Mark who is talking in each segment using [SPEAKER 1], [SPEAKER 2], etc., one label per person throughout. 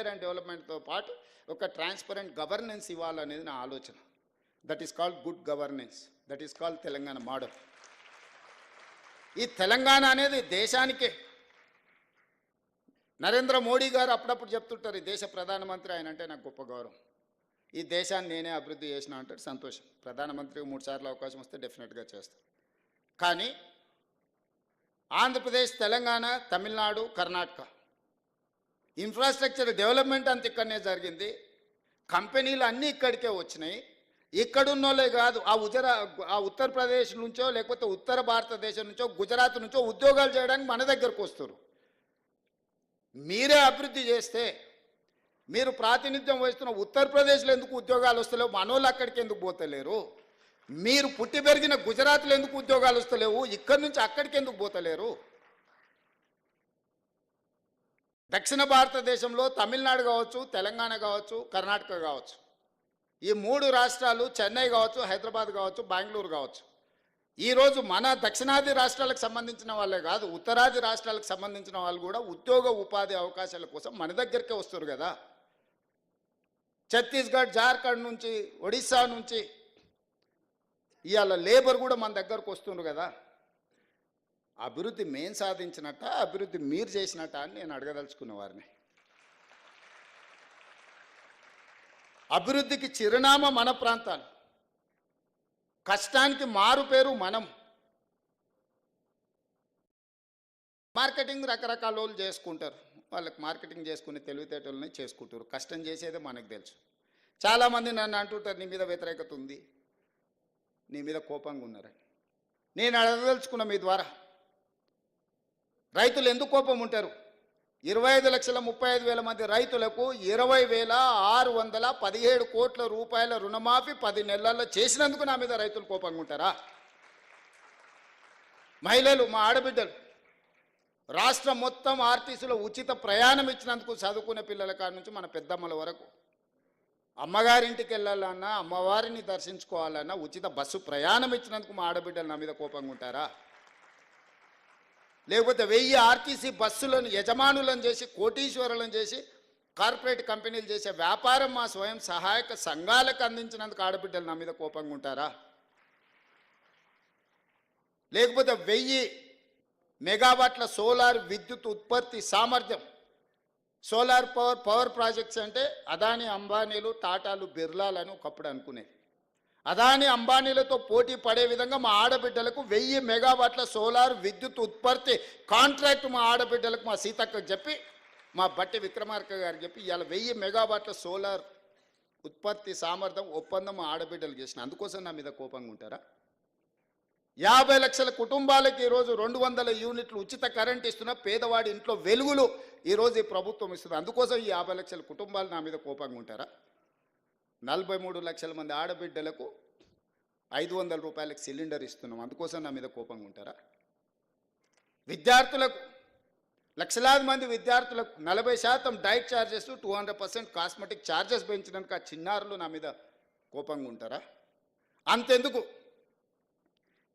[SPEAKER 1] Welfare and డెవలప్మెంట్తో పాటు ఒక transparent governance ఇవ్వాలనేది నా ఆలోచన. That is called good governance, that is called Telangana model. ఈ తెలంగాణ అనేది దేశానికే. నరేంద్ర మోడీ గారు అప్పుడప్పుడు చెప్తుంటారు, ఈ దేశ ప్రధానమంత్రి ఆయన అంటే నాకు గొప్ప గౌరవం, ఈ దేశాన్ని నేనే అభివృద్ధి చేసిన అంటాడు. సంతోషం, ప్రధానమంత్రికి 3 సార్లు అవకాశం వస్తే డెఫినెట్గా చేస్తాను. కానీ ఆంధ్రప్రదేశ్, తెలంగాణ, తమిళనాడు, కర్ణాటక ఇన్ఫ్రాస్ట్రక్చర్ డెవలప్మెంట్ అంత ఇక్కడనే జరిగింది. కంపెనీలు అన్నీ ఇక్కడికే వచ్చినాయి. ఇక్కడున్నోళ్ళే కాదు, ఆ ఉత్తరప్రదేశ్ నుంచో లేకపోతే ఉత్తర భారతదేశం నుంచో గుజరాత్ నుంచో ఉద్యోగాలు చేయడానికి మన దగ్గరకు వస్తారు. మీరే అభివృద్ధి చేస్తే, మీరు ప్రాతినిధ్యం వహిస్తున్న ఉత్తరప్రదేశ్లో ఎందుకు ఉద్యోగాలు వస్తలేవు? మనోళ్ళు అక్కడికి ఎందుకు పోతలేరు? మీరు పుట్టి పెరిగిన గుజరాత్లో ఎందుకు ఉద్యోగాలు వస్తలేవు? ఇక్కడి నుంచి అక్కడికి ఎందుకు పోతలేరు? దక్షిణ భారతదేశంలో తమిళనాడు కావచ్చు, తెలంగాణ కావచ్చు, కర్ణాటక కావచ్చు, ఈ 3 రాష్ట్రాలు, చెన్నై కావచ్చు, హైదరాబాద్ కావచ్చు, బెంగళూరు కావచ్చు, ఈరోజు మన దక్షిణాది రాష్ట్రాలకు సంబంధించిన వాళ్ళే కాదు, ఉత్తరాది రాష్ట్రాలకు సంబంధించిన వాళ్ళు కూడా ఉద్యోగ ఉపాధి అవకాశాల కోసం మన దగ్గరికే వస్తారు కదా. ఛత్తీస్గఢ్, జార్ఖండ్ నుంచి, ఒడిశా నుంచి ఇవాళ లేబర్ కూడా మన దగ్గరకు వస్తున్నారు కదా. అభివృద్ధి మేము సాధించినట్ట, అభివృద్ధి మీరు చేసినట్ట అని నేను అడగదలుచుకున్న వారిని. అభివృద్ధికి చిరునామా మన ప్రాంతాలు, కష్టానికి మారు పేరు మనం. మార్కెటింగ్ రకరకాల వాళ్ళు చేసుకుంటారు, వాళ్ళకి మార్కెటింగ్ చేసుకునే తెలివితేటలని చేసుకుంటారు. కష్టం చేసేదే మనకు తెలుసు. చాలామంది నన్ను అంటుంటారు, నీ మీద వ్యతిరేకత ఉంది, నీ మీద కోపంగా ఉన్నారని. నేను అడగదలుచుకున్న మీ ద్వారా, రైతులు ఎందుకు కోపం ఉంటారు? 25,35,000 మంది రైతులకు 20,617 కోట్ల రూపాయల రుణమాఫీ 10 నెలల్లో చేసినందుకు నా మీద రైతులు కోపంగా ఉంటారా? మహిళలు, మా ఆడబిడ్డలు రాష్ట్రం మొత్తం ఆర్టీసీలో ఉచిత ప్రయాణం ఇచ్చినందుకు, చదువుకునే పిల్లల కాడి నుంచి మన పెద్దమ్మల వరకు అమ్మగారింటికి వెళ్ళాలన్నా, అమ్మవారిని దర్శించుకోవాలన్నా ఉచిత బస్సు ప్రయాణం ఇచ్చినందుకు మా ఆడబిడ్డలు నా మీద కోపంగా ఉంటారా? లేకపోతే 1000 ఆర్టీసీ బస్సులను యజమానులను చేసి, కోటీశ్వరులను చేసి, కార్పొరేట్ కంపెనీలు చేసే వ్యాపారం మా స్వయం సహాయక సంఘాలకు అందించినందుకు ఆడబిడ్డలు నా మీద కోపంగా ఉంటారా? లేకపోతే 1000 మెగావాట్ల సోలార్ విద్యుత్ ఉత్పత్తి సామర్థ్యం, సోలార్ పవర్ ప్రాజెక్ట్స్ అంటే అదానీ, అంబానీలు, టాటాలు, బిర్లాలని ఒకప్పుడు అనుకునేది. అదానీ, అంబానీలతో పోటీ పడే విధంగా మా ఆడబిడ్డలకు 1000 మెగావాట్ల సోలార్ విద్యుత్ ఉత్పత్తి కాంట్రాక్ట్ మా ఆడబిడ్డలకు, మా సీతక్కకు చెప్పి, మా బట్టి విక్రమార్క గారికి చెప్పి ఇవాళ 1000 మెగావాట్ల సోలార్ ఉత్పత్తి సామర్థ్యం ఒప్పందం మా ఆడబిడ్డలు చేసిన. అందుకోసం నా మీద కోపంగా ఉంటారా? 50 లక్షల కుటుంబాలకి ఈరోజు 200 యూనిట్లు ఉచిత కరెంట్ ఇస్తున్న పేదవాడి ఇంట్లో వెలుగులు ఈరోజు ఈ ప్రభుత్వం ఇస్తుంది. అందుకోసం ఈ 50 లక్షల కుటుంబాలు నా మీద కోపంగా ఉంటారా? 43 లక్షల మంది ఆడబిడ్డలకు 500 రూపాయలకు సిలిండర్ ఇస్తున్నాం, అందుకోసం నా మీద కోపంగా ఉంటారా? విద్యార్థులకు, లక్షలాది మంది విద్యార్థులకు 40% డైట్ ఛార్జెస్, 200% కాస్మెటిక్ ఛార్జెస్ పెంచినందుకు ఆ చిన్నారులు నా మీద కోపంగా ఉంటారా? అంతెందుకు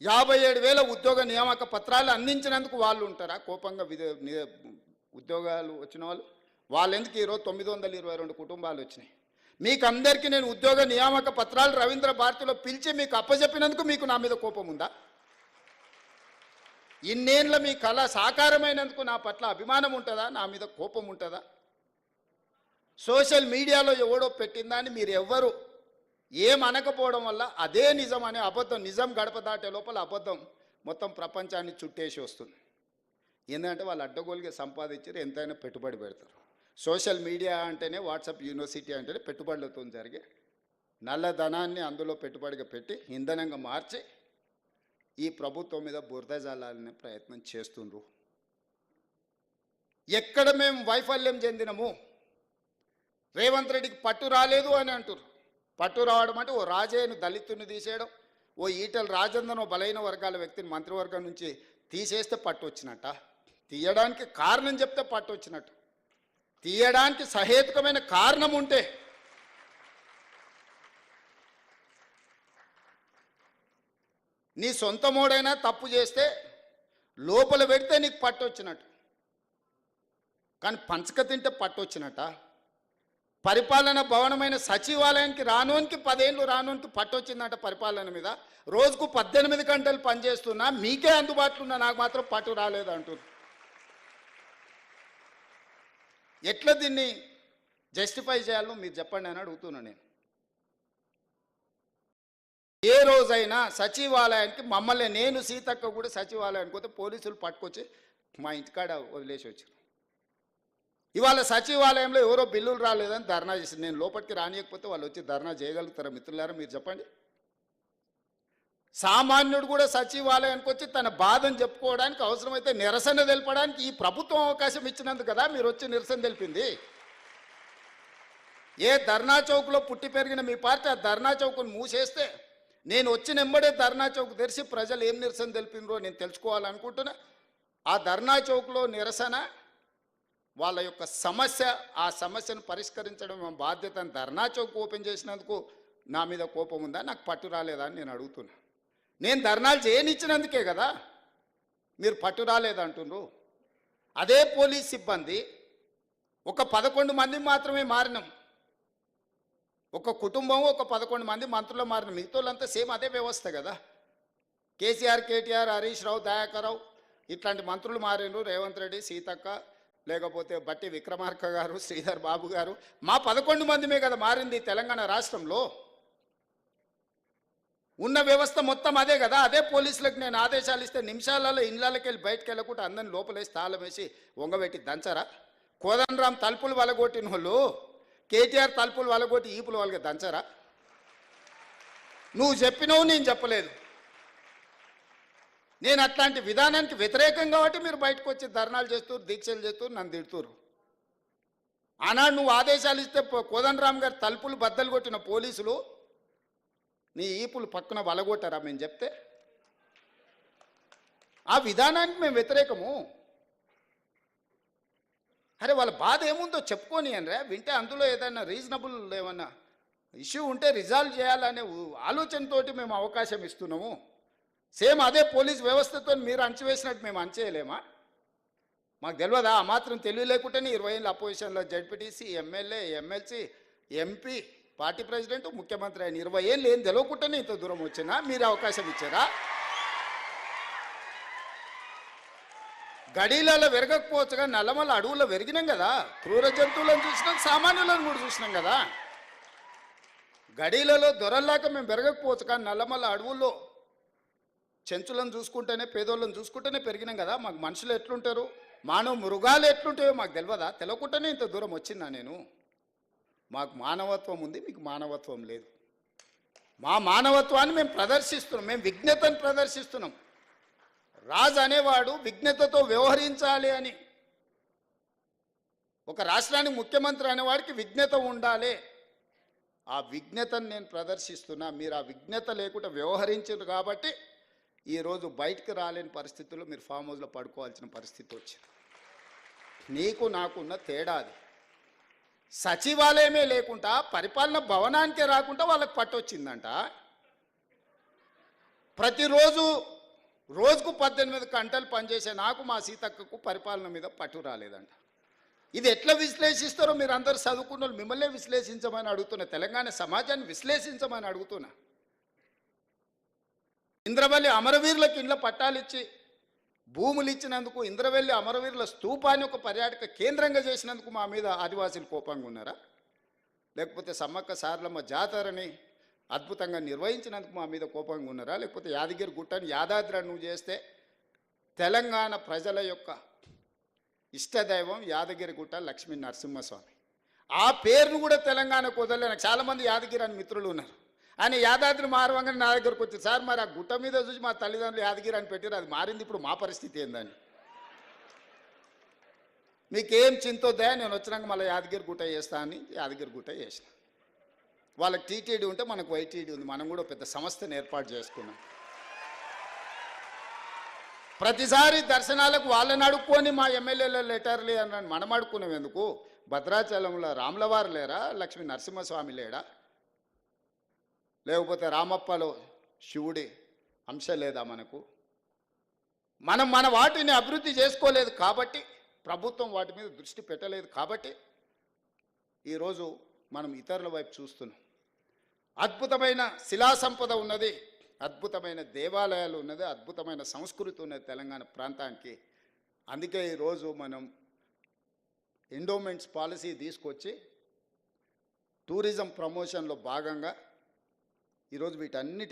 [SPEAKER 1] 57,000 ఉద్యోగ నియామక పత్రాలు అందించినందుకు వాళ్ళు ఉంటారా కోపంగా? ఉద్యోగాలు వచ్చిన వాళ్ళు ఎందుకు ఈరోజు 922 కుటుంబాలు వచ్చినాయి. మీకు అందరికీ నేను ఉద్యోగ నియామక పత్రాలు రవీంద్ర భారతిలో పిలిచి మీకు అప్పచెప్పినందుకు మీకు నా మీద కోపం ఉందా? ఇన్నేళ్ళ మీ కళ సాకారమైనందుకు నా పట్ల అభిమానం ఉంటుందా? నా మీద కోపం ఉంటుందా? సోషల్ మీడియాలో ఎవడో పెట్టిందాన్ని మీరు ఎవ్వరు ఏమనకపోవడం వల్ల అదే నిజం అనే అబద్ధం, నిజం గడప దాటే లోపల అబద్ధం మొత్తం ప్రపంచాన్ని చుట్టేసి వస్తుంది. ఏంటంటే వాళ్ళు అడ్డగోలుగా సంపాదించారు, ఎంతైనా పెట్టుబడి పెడతారు. సోషల్ మీడియా అంటేనే, వాట్సాప్ యూనివర్సిటీ అంటేనే పెట్టుబడులతో జరిగే నల్లధనాన్ని అందులో పెట్టుబడిగా పెట్టి ఇంధనంగా మార్చి ఈ ప్రభుత్వం మీద బురద జల్లాలనే ప్రయత్నం చేస్తుండ్రు. ఎక్కడ మేము వైఫల్యం చెందినము? రేవంత్ రెడ్డికి పట్టు రాలేదు అని అంటారు. పట్టు రావడం అంటే ఓ రాజయ్యను దళితుని తీసేయడం, ఓ ఈటల రాజేందర్ బలైన వర్గాల వ్యక్తిని మంత్రివర్గం నుంచి తీసేస్తే పట్టు వచ్చినట్ట? తీయడానికి కారణం చెప్తే పట్టు వచ్చినట్టు. తీయడానికి సహేతుకమైన కారణం ఉంటే నీ సొంత మోడైనా తప్పు చేస్తే లోపల పెడితే నీకు పట్టు వచ్చినట్టు, కానీ పంచక తింటే పట్టు వచ్చినట్ట? పరిపాలన భవనమైన సచివాలయానికి రానోనికి 10 ఏళ్ళు రానోనికి పట్టొచ్చిందంట పరిపాలన మీద. రోజుకు 18 గంటలు పనిచేస్తున్నా మీకే అందుబాటులో ఉన్నా నాకు మాత్రం పట్టు రాలేదు అంటున్నారు. ఎట్లా దీన్ని జస్టిఫై చేయాలో మీరు చెప్పండి అని అడుగుతున్నాను నేను. ఏ రోజైనా సచివాలయానికి మమ్మల్ని, నేను సీతక్క కూడా సచివాలయానికి పోతే పోలీసులు పట్టుకొచ్చి మా ఇంటికాడ వదిలేసి వచ్చారు. ఇవాళ సచివాలయంలో ఎవరో బిల్లులు రాలేదని ధర్నా చేసి నేను లోపలికి రానియకపోతే వాళ్ళు వచ్చి ధర్నా చేయగలుగుతారా మిత్రులారా? మీరు చెప్పండి. సామాన్యుడు కూడా సచివాలయానికి వచ్చి తన బాధను చెప్పుకోవడానికి, అవసరమైతే నిరసన తెలపడానికి ఈ ప్రభుత్వం అవకాశం ఇచ్చినందుకు కదా మీరు వచ్చి నిరసన తెలిపింది. ఏ ధర్నా చౌక్లో పుట్టి పెరిగిన మీ పార్టీ ఆ ధర్నా చౌక్ను మూసేస్తే నేను వచ్చిన వెంబడే ధర్నా చౌక్ తెరిచి ప్రజలు ఏం నిరసన తెలిపినరో నేను తెలుసుకోవాలనుకుంటున్నా. ఆ ధర్నా చౌక్లో నిరసన వాళ్ళ యొక్క సమస్య, ఆ సమస్యను పరిష్కరించడం మా బాధ్యత. ధర్నా చౌక్ ఓపెన్ చేసినందుకు నా మీద కోపం ఉందా, నాకు పట్టు రాలేదా అని నేను అడుగుతున్నా. నేను ధర్నాలు చేయనిచ్చినందుకే కదా మీరు పట్టు రాలేదంటున్నారు. అదే పోలీస్ సిబ్బంది ఒక 11 మంది మాత్రమే మారినాం. ఒక కుటుంబం ఒక 11 మంది మంత్రులు మారిన, మిగతాళ్ళంతా సేమ్ అదే వ్యవస్థ కదా. కేసీఆర్, కేటీఆర్, హరీష్ రావు, దయాకర్ రావు ఇట్లాంటి మంత్రులు మారినరు. రేవంత్ రెడ్డి, సీతక్క, లేకపోతే బట్టి విక్రమార్క గారు, శ్రీధర్ బాబు గారు, మా 11 మందిమే కదా మారింది తెలంగాణ రాష్ట్రంలో. ఉన్న వ్యవస్థ మొత్తం అదే కదా. అదే పోలీసులకు నేను ఆదేశాలు ఇస్తే నిమిషాలలో ఇళ్ళకి వెళ్ళి బయటకు వెళ్ళకుండా అందరిని లోపలేసి తాళం వేసి వంగబెట్టి దంచరా? కోదండరాం తలుపులు వలగొట్టిన వాళ్ళు కేటీఆర్ తలుపులు వలగొట్టి ఈపులు వాళ్ళకి దంచరా? నువ్వు చెప్పినవు, నేను చెప్పలేదు. నేను అట్లాంటి విధానానికి వ్యతిరేకం కాబట్టి మీరు బయటకు వచ్చి ధర్నాలు చేస్తూ, దీక్షలు చేస్తూ నన్ను తిడుతురు. ఆనాడు నువ్వు ఆదేశాలు ఇస్తే కోదండరాం గారు తలుపులు బద్దలు కొట్టిన పోలీసులు నీ ఈపులు పక్కన వలగొట్టారా మేము చెప్తే? ఆ విధానానికి మేము వ్యతిరేకము. అరే వాళ్ళ బాధ ఏముందో చెప్పుకొని అనరా, వింటే అందులో ఏదైనా రీజనబుల్ ఏమన్నా ఇష్యూ ఉంటే రిజాల్వ్ చేయాలనే ఆలోచనతోటి మేము అవకాశం ఇస్తున్నాము. సేమ్ అదే పోలీస్ వ్యవస్థతో మీరు అంచివేసినట్టు మేము అంచేయలేమా? మాకు తెలియదా? ఆ మాత్రం తెలివి లేకుండానే 20 ఏళ్ళు అపోజిషన్లో ZPTC, MLA, MLC, MP, party president, ముఖ్యమంత్రి అయిన 20 ఏళ్ళు ఏం తెలియకుండానే ఇంత దూరం వచ్చినా మీరు అవకాశం ఇచ్చారా? గడీలలో వెరగకపోవచ్చుగా నల్లమల్ల అడవుల్లో వెరిగినాం కదా. క్రూర జంతువులను చూసినాం, సామాన్యులను కూడా చూసినాం కదా. గడీలలో దొరల్లాక మేము పెరగకపోవచ్చు, కానీ నల్లమల్ల అడవుల్లో చెంచులను చూసుకుంటేనే, పేదోళ్ళని చూసుకుంటేనే పెరిగినాం కదా. మాకు మనుషులు ఎట్లుంటారు, మానవ మృగాలు ఎట్లుంటాయో మాకు తెలియదా? తెలియకుండానే ఇంత దూరం వచ్చినా నేను. మాకు మానవత్వం ఉంది, మీకు మానవత్వం లేదు. మా మానవత్వాన్ని మేము ప్రదర్శిస్తున్నాం, మేము విజ్ఞతను ప్రదర్శిస్తున్నాం. రాజు అనేవాడు విజ్ఞతతో వ్యవహరించాలి అని. ఒక రాష్ట్రానికి ముఖ్యమంత్రి అనేవాడికి విజ్ఞత ఉండాలి. ఆ విజ్ఞతను నేను ప్రదర్శిస్తున్నా. మీరు ఆ విజ్ఞత లేకుండా వ్యవహరించారు కాబట్టి ఈరోజు బయటకు రాలేని పరిస్థితుల్లో మీరు ఫామ్ హౌస్లో పడుకోవాల్సిన పరిస్థితి వచ్చింది. నీకు నాకున్న తేడా అది. సచివాలయమే లేకుండా పరిపాలన భవనానికే రాకుండా వాళ్ళకి పట్టొచ్చిందంట. ప్రతిరోజు రోజుకు 18 గంటలు పనిచేసే నాకు, మా సీతక్కకు పరిపాలన మీద పట్టు రాలేదంట. ఇది ఎట్లా విశ్లేషిస్తారో మీరు అందరూ చదువుకున్న వాళ్ళు మిమ్మల్నే విశ్లేషించమని అడుగుతున్నా. తెలంగాణ సమాజాన్ని విశ్లేషించమని అడుగుతున్నా. ఇంద్రవల్లి అమరవీరులకు ఇండ్ల పట్టాలిచ్చి భూములు ఇచ్చినందుకు, ఇంద్రవల్లి అమరవీరుల స్తూపాన్ని ఒక పర్యాటక కేంద్రంగా చేసినందుకు మా మీద ఆదివాసీలు కోపంగా ఉన్నారా? లేకపోతే సమ్మక్క సారలమ్మ జాతరని అద్భుతంగా నిర్వహించినందుకు మా మీద కోపంగా ఉన్నారా? లేకపోతే యాదగిరి గుట్టని యాదాద్రి నువ్వు చేస్తే తెలంగాణ ప్రజల యొక్క ఇష్టదైవం యాదగిరి గుట్ట లక్ష్మీ నరసింహస్వామి, ఆ పేరును కూడా తెలంగాణకు వదలలేను. చాలామంది యాదగిరి అని మిత్రులు ఉన్నారు. ఆయన యాదాద్రి మారవంగానే నా దగ్గరకు వచ్చి, సార్ మరి ఆ గుట్ట మీద చూసి మా తల్లిదండ్రులు యాదగిరి అని పెట్టారు, అది మారింది, ఇప్పుడు మా పరిస్థితి ఏందని. మీకేం చింతొద్దా, నేను వచ్చినాక మళ్ళీ యాదగిరి గుట్ట చేస్తా అని యాదగిరి గుట్ట చేసిన. వాళ్ళకి టీటీడీ ఉంటే మనకు వైటీడీ ఉంది. మనం కూడా పెద్ద సంస్థను ఏర్పాటు చేసుకున్నాం. ప్రతిసారి దర్శనాలకు వాళ్ళని అడుక్కొని మా ఎమ్మెల్యేల లెటర్లే అని మనం అడుక్కున్నాం ఎందుకు? భద్రాచలంలో రాములవారు లేరా? లక్ష్మీ నరసింహస్వామి లేడా? లేకపోతే రామప్పలో శివుడి అంశ లేదా మనకు? మనం మన వాటిని అభివృద్ధి చేసుకోలేదు కాబట్టి, ప్రభుత్వం వాటి మీద దృష్టి పెట్టలేదు కాబట్టి ఈరోజు మనం ఇతరుల వైపు చూస్తున్నాం. అద్భుతమైన శిలా సంపద ఉన్నది, అద్భుతమైన దేవాలయాలు ఉన్నది, అద్భుతమైన సంస్కృతి ఉన్నది తెలంగాణ ప్రాంతానికి. అందుకే ఈరోజు మనం ఎండోమెంట్స్ పాలసీ తీసుకొచ్చి టూరిజం ప్రమోషన్లో భాగంగా ఈరోజు వీటన్నిటిని